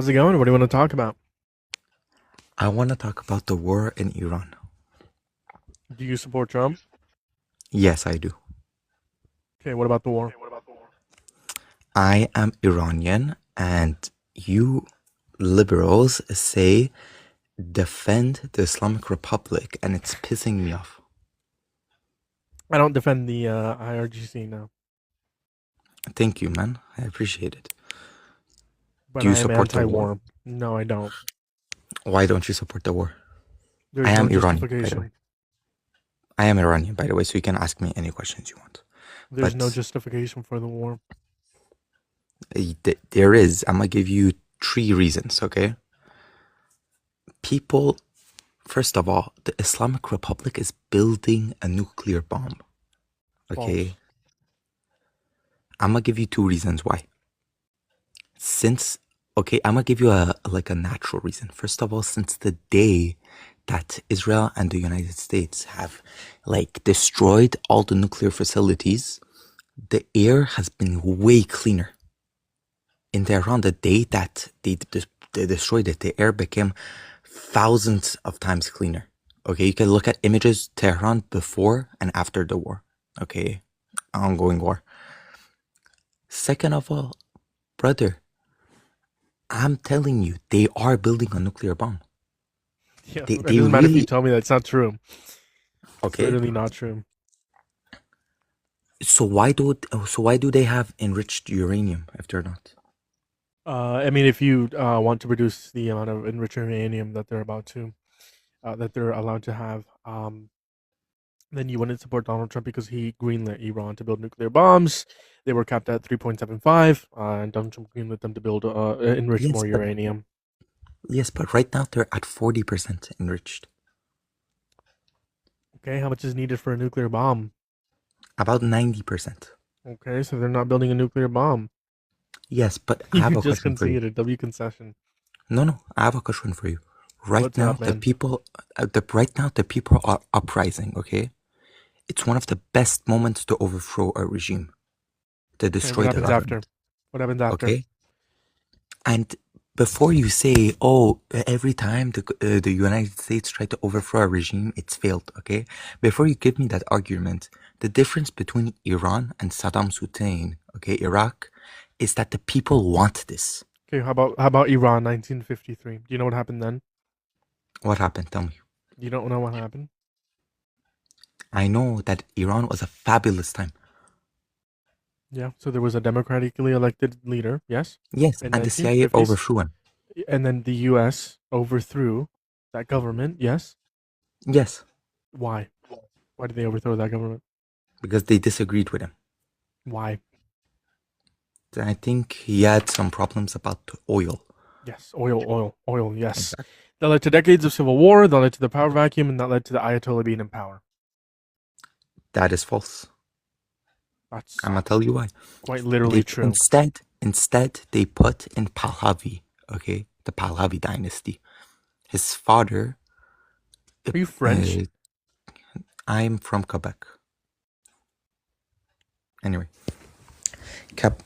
How's it going? What do you want to talk about? I want to talk about the war in Iran. Do you support Trump? Yes, I do. Okay, what about the war? I am Iranian, and you liberals say defend the Islamic Republic, and it's pissing me off. I don't defend the IRGC now, Thank you, man. I appreciate it. but Do you I am support the war? anti-war. No, I don't. Why don't you support the war? I There's no am Iranian, by the way. justification. I am Iranian, by the way, so you can ask me any questions you want. There's no But justification for the war. there is. I'm gonna give you three reasons, okay? People, first of all, the Islamic Republic is building a nuclear bomb, okay? False. I'm gonna give you two reasons why. Since okay, I'm gonna give you a natural reason. First of all, since the day that Israel and the United States have destroyed all the nuclear facilities, the air has been way cleaner. In Tehran, the day that they destroyed it, the air became thousands of times cleaner. Okay, you can look at images Tehran before and after the war. Okay, ongoing war. Second of all, brother, I'm telling you, they are building a nuclear bomb. Yeah, They it they doesn't matter if you really tell me that's not true. It's okay. literally not true. So why do they have enriched uranium if they're not? I mean, if you want to reduce the amount of enriched uranium that they're allowed to have, then you wouldn't support Donald Trump because he greenlit Iran to build nuclear bombs. They were capped at 3.75, and Donald Trump greenlit them to build enrich Yes, more but uranium. right now they're at 40% enriched. Okay, how much is needed for a nuclear bomb? About 90%. Okay, so they're not building a nuclear bomb. Yes, but I have You a just question for you. conceded. W concession. No, I have a question for you. Right What's now, up, the man? people, the people are uprising. Okay, it's one of the best moments to overthrow a regime, to Okay, what destroy the happens after? government. What happens after? Okay, and before you say, "Oh, every time the United States tried to overthrow a regime, it's failed," okay? Before you give me that argument, the difference between Iran and Saddam Hussein, okay, Iraq, is that the people want this. Okay, how about Iran, 1953? Do you know what happened then? What happened? Tell me. You don't know what happened? I know that Iran was a fabulous time. Yeah. So there was a democratically elected leader, yes, Yes, in and the CIA 1950s, overthrew him. and then the U.S. overthrew that government. Yes. Yes, Why? Why did they overthrow that government? because they disagreed with him. Why? I think he had some problems about oil. Yes, oil. Yes, Exactly. that led to decades of civil war. That led to the power vacuum, and that led to the Ayatollah being in power. That is false. I'm That's gonna tell you why. quite literally They true. instead they put in Pahlavi, okay, the Pahlavi dynasty. His father, Are you French? uh, I'm from Quebec. Anyway,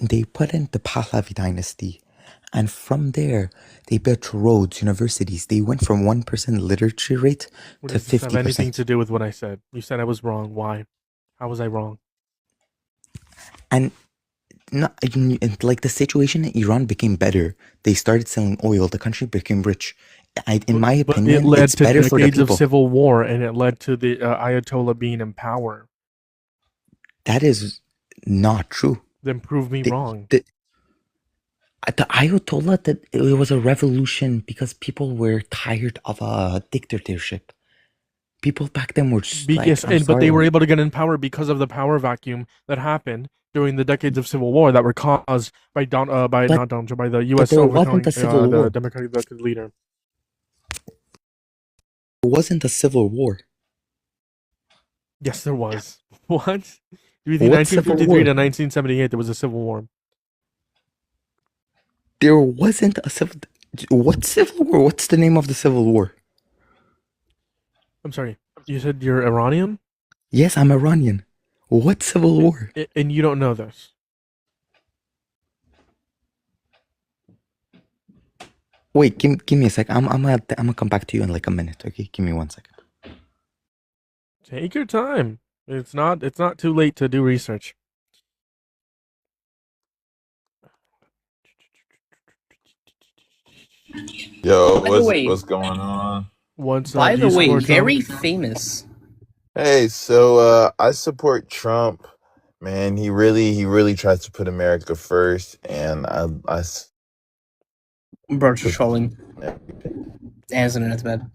they put in the Pahlavi dynasty, and from there they built roads, universities. They went from 1% literacy rate What to does this have anything 50%. to do with what I said? You said I was wrong. Why? How was I wrong? And not like the situation in Iran became better. They started selling oil. The country became rich. In But my but it opinion, led it's to better for the decades of people. civil war, and it led to the Ayatollah being in power. That is not true. Then prove me The, wrong. the, the Ayatollah, that it was a revolution because people were tired of a dictatorship. People back then were just like, Yes, I'm but they sorry. were able to get in power because of the power vacuum that happened during the decades of civil war that were caused by But not Donald Trump, by the but U.S. there wasn't a overthrowing civil the war. Democratic elected leader. There wasn't a civil war. Yes, there was. What? Between What civil 1953 war? to 1978, there was a civil war. There wasn't a civil. What civil war? What's the name of the civil war? I'm sorry. You said you're Iranian, Yes, I'm Iranian. What civil war? and you don't know this. Wait, give me a sec. I'm gonna come back to you in like a minute. Okay, give me 1 second. Take your time. It's not too late to do research. Yo, By the way, what's going on? Once by do the you way, support Trump? very famous. Hey, so I support Trump. Man, he really tries to put America first, and Bro, just trolling. Answer that's bad.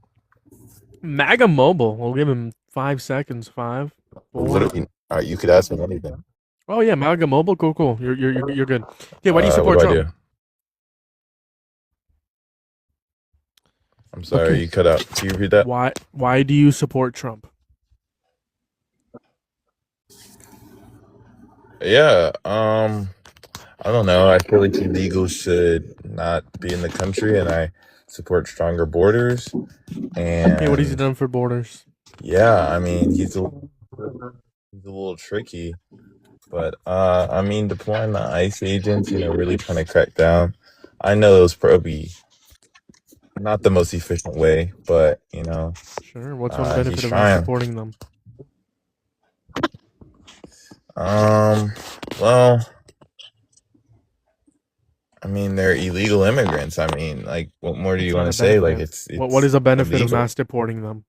Maga mobile. We'll give him 5 seconds. 5, 4. literally. All right, you could ask me anything. Oh yeah, Maga mobile. Cool. You're good. Okay, why do you What support do I Trump? do? I'm sorry, Okay. you cut out. Can you repeat that? Why do you support Trump? Yeah. I don't know. I feel like illegals should not be in the country, and I support stronger borders. Okay, what has he And done for borders? yeah, I mean, he's a little tricky. But I mean, deploying the ICE agents, really trying to crack down. I know it was probably not the most efficient way, but Sure. What's one benefit he's of not trying. supporting them? Well, I mean, they're illegal immigrants. I mean, like, what more do It's you not want a to say? Like, benefit. it's What it's is a benefit of illegal. mass deporting them?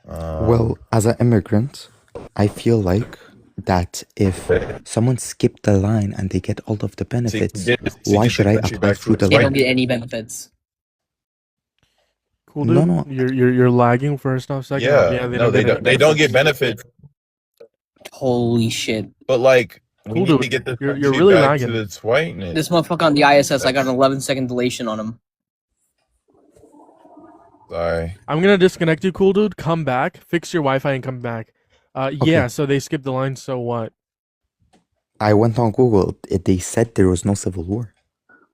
Well, as an immigrant, I feel like that if someone skipped the line and they get all of the benefits, why should I apply through the They don't line? get any benefits. Cool, No, dude. no. You're lagging first off, second off. Yeah, They no, don't get any they don't get benefits. benefits, Holy shit. but like, we Cool, need to dude. get this You're country really back lagging. to its whiteness. This motherfucker on the ISS, I got an 11-second dilation on him. Sorry. I'm gonna disconnect you, cool dude. Come back, fix your Wi-Fi, and come back. Yeah. So they skipped the line. So what? I went on Google. They said there was no civil war.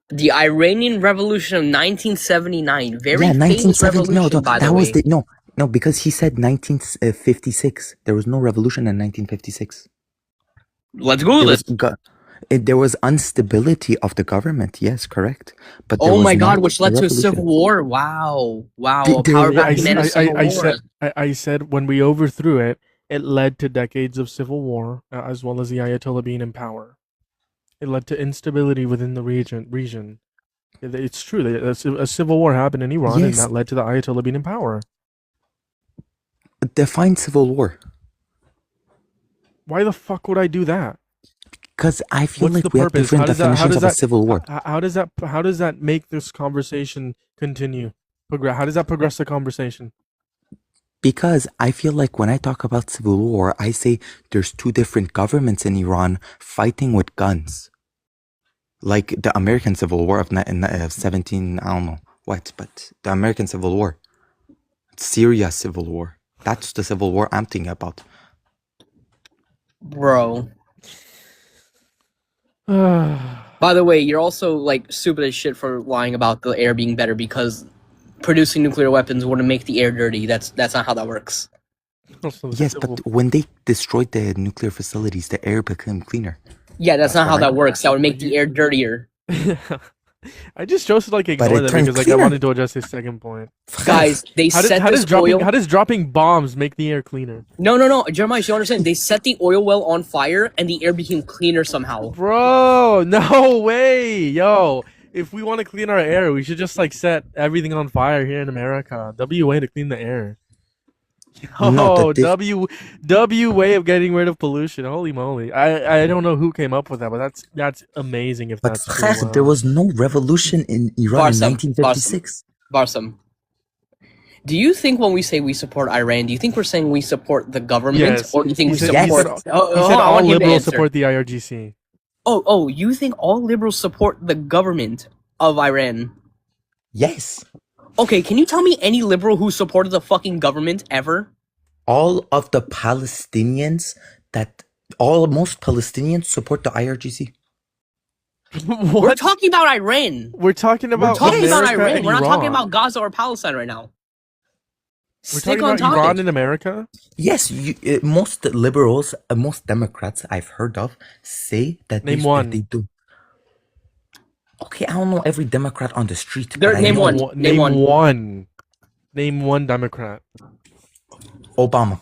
The Iranian Revolution of 1979. Very Yeah, famous 1970. revolution, No, by that the was way. the no, because he said 1956. There was no revolution in 1956. Let's Google There it. was there was instability of the government. Yes, correct. But there Oh was my god, not which a led to a revolution. civil war. Wow. Wow. A There power was vacuum and a civil war. I said when we overthrew it, it led to decades of civil war, as well as the Ayatollah being in power. It led to instability within the region. It's true that a civil war happened in Iran, and Yes. that led to the Ayatollah being in power. Define civil war. Why the fuck would I do that? Because I feel What's like the we have purpose? different definitions of a civil war. How does that make this conversation continue? How does that progress the conversation? Because I feel like when I talk about civil war, I say there's two different governments in Iran fighting with guns. Like the American Civil War of 17, I don't know what, but the American Civil War. Syria Civil War. That's the civil war I'm thinking about. Bro. By the way, you're also like stupid as shit for lying about the air being better because producing nuclear weapons wouldn't make the air dirty. That's not how that works. Yes, but when they destroyed the nuclear facilities, the air became cleaner. Yeah, that's not how that works. That would make the air dirtier. I just chose to like ignore that because like I wanted to address his second point. Guys, they how does dropping bombs make the air cleaner? No, Jeremiah, you understand? They set the oil well on fire and the air became cleaner somehow. Bro, no way, yo. If we want to clean our air, we should just like set everything on fire here in America. WA to clean the air. Oh, W way of getting rid of pollution. Holy moly! I don't know who came up with that, but that's amazing. If that's true, there was no revolution in Iran in 1956. Barsam. Do you think when we say we support Iran, do you think we're saying we support the government, yes. or do you think he we said, support? He said all liberals support the IRGC. Oh, you think all liberals support the government of Iran? Yes. Okay, can you tell me any liberal who supported the fucking government ever? All of the Palestinians most Palestinians support the IRGC. We're talking about Iran. We're talking about Iran. We're not talking about Gaza or Palestine right now. We're talking about Iran in America? Yes, most liberals, most Democrats I've heard of say that Name one. they do. Okay, I don't know every Democrat on the street. There- but I name know one. Name one. one. Name one Democrat. Obama.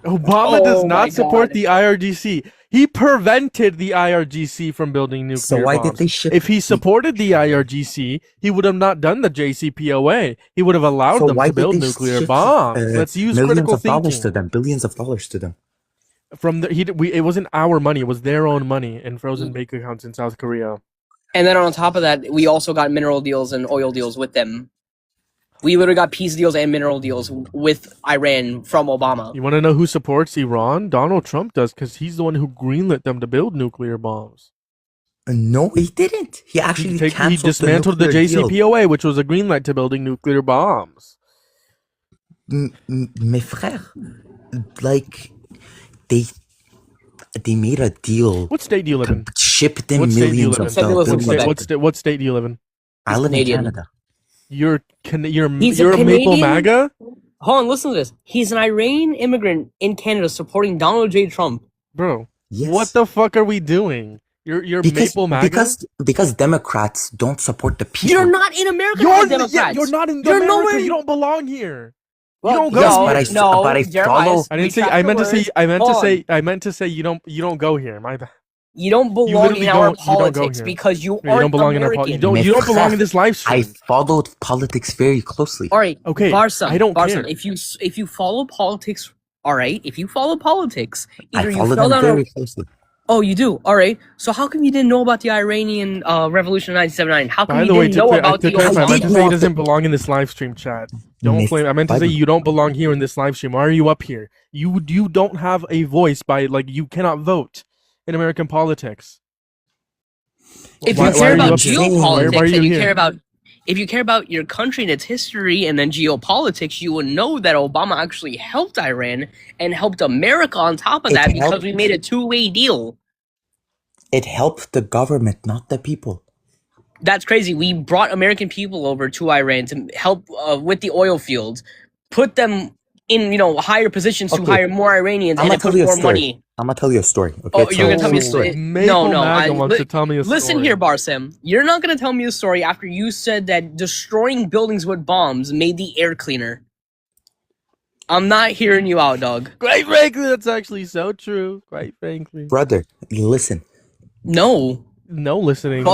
Obama Oh does my not support God. the IRGC. He prevented the IRGC from building nuclear So why bombs. did they ship? If he supported the IRGC, he would have not done the JCPOA. He would have allowed So them why to did build they nuclear ship bombs. Let's use millions critical of dollars to thinking. them, billions of dollars to them? From the it wasn't our money; it was their own money in frozen bank accounts in South Korea. And then on top of that, we also got mineral deals and oil deals with them. We literally got peace deals and mineral deals with Iran from Obama. You want to know who supports Iran? Donald Trump does, because he's the one who greenlit them to build nuclear bombs. No, he didn't. He actually He canceled dismantled the nuclear deal. JCPOA, which was a green light to building nuclear bombs. Mes frères, like they made a deal What state do you live to in? ship them What state do you millions live of in? Said they live in billions. Quebec. What state do you live in? I live in Canadian. Canada. You're He's a you're a Maple Canadian? MAGA? Hold on, listen to this. He's an Iranian immigrant in Canada supporting Donald J. Trump. Bro, Yes. what the fuck are we doing? You're Maple MAGA? Because Democrats don't support the people. You're not in America, You're Democrats. you're not in You're America. nowhere- You don't belong here. Well, you don't go Yes, here. but I Jeremiah, follow- I didn't say. retract I your meant to say. words. I meant to Hold say. I meant to say you don't go here. My bad. You don't belong literally in our don't- you don't go politics here. because you You aren't don't belong American. in our. You don't belong in this live I stream. followed politics very closely. All right, Okay, Barca. I don't Barca, care. if you follow politics, all right. If you follow politics, either I you follow fell them down. very closely. Oh, you do. All right. So how come you didn't know about the Iranian Revolution in 1979? How come By you the way, didn't know about to the clarify, I meant to Obama- say he doesn't belong in this live stream chat. Don't Miss blame. I meant to say Biden. you don't belong here in this live stream. Why are you up here? You don't have a voice by you cannot vote in American politics. If Why- you why care are you about up here? geopolitics Why are you and you here? care about if you care about your country and its history and then geopolitics, you would know that Obama actually helped Iran and helped America on top of It that because helped. we made a two-way deal. It helped the government, not the people. That's crazy. We brought American people over to Iran to help with the oil fields, put them in higher positions to Okay. hire more Iranians I'm and gonna to tell put you a more story. money. I'm gonna tell you a story. Okay, Oh, you're gonna tell me a true story? Maple No, MAGA wants to tell me a Listen story. here, Barsem. You're not gonna tell me a story after you said that destroying buildings with bombs made the air cleaner. I'm not hearing you out, dog. Quite frankly, that's actually so true. Quite frankly, brother. Listen. No. no listening.